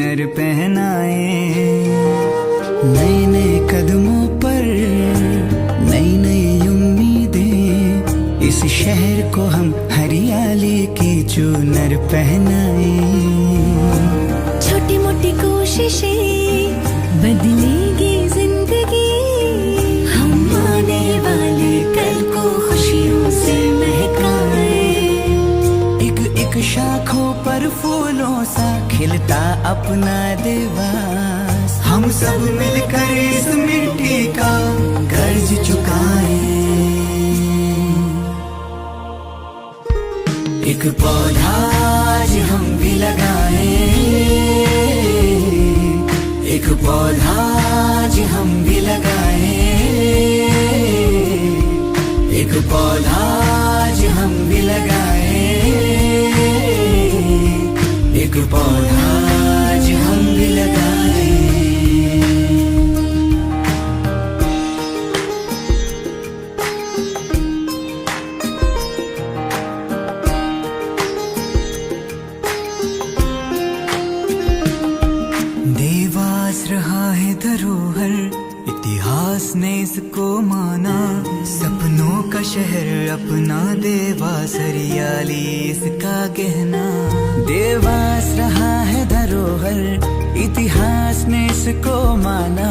चुनर पहनाए। नए नए कदमों पर नई नई उम्मीदें, इस शहर को हम हरियाली की चुनर पहनाए। छोटी मोटी कोशिशें बदलेगी जिंदगी, हम आने वाले कल को खुशियों से महकाए। एक एक शाखों पर फूलों सा खिलता अपना देवास, हम सब मिलकर इस मिट्टी का कर्ज चुकाए। एक पौधा आज हम भी लगाए, एक पौधा आज हम भी लगाए, एक पौधा आज हम भी लगाए, एक पौधा आज हम भी लगाए। देवास रहा है धरोहर, इतिहास ने इसको माना। सपनों का शहर अपना देवास, हरियाली इसका गहना। देवास रहा है धरोहर, इतिहास ने इसको माना।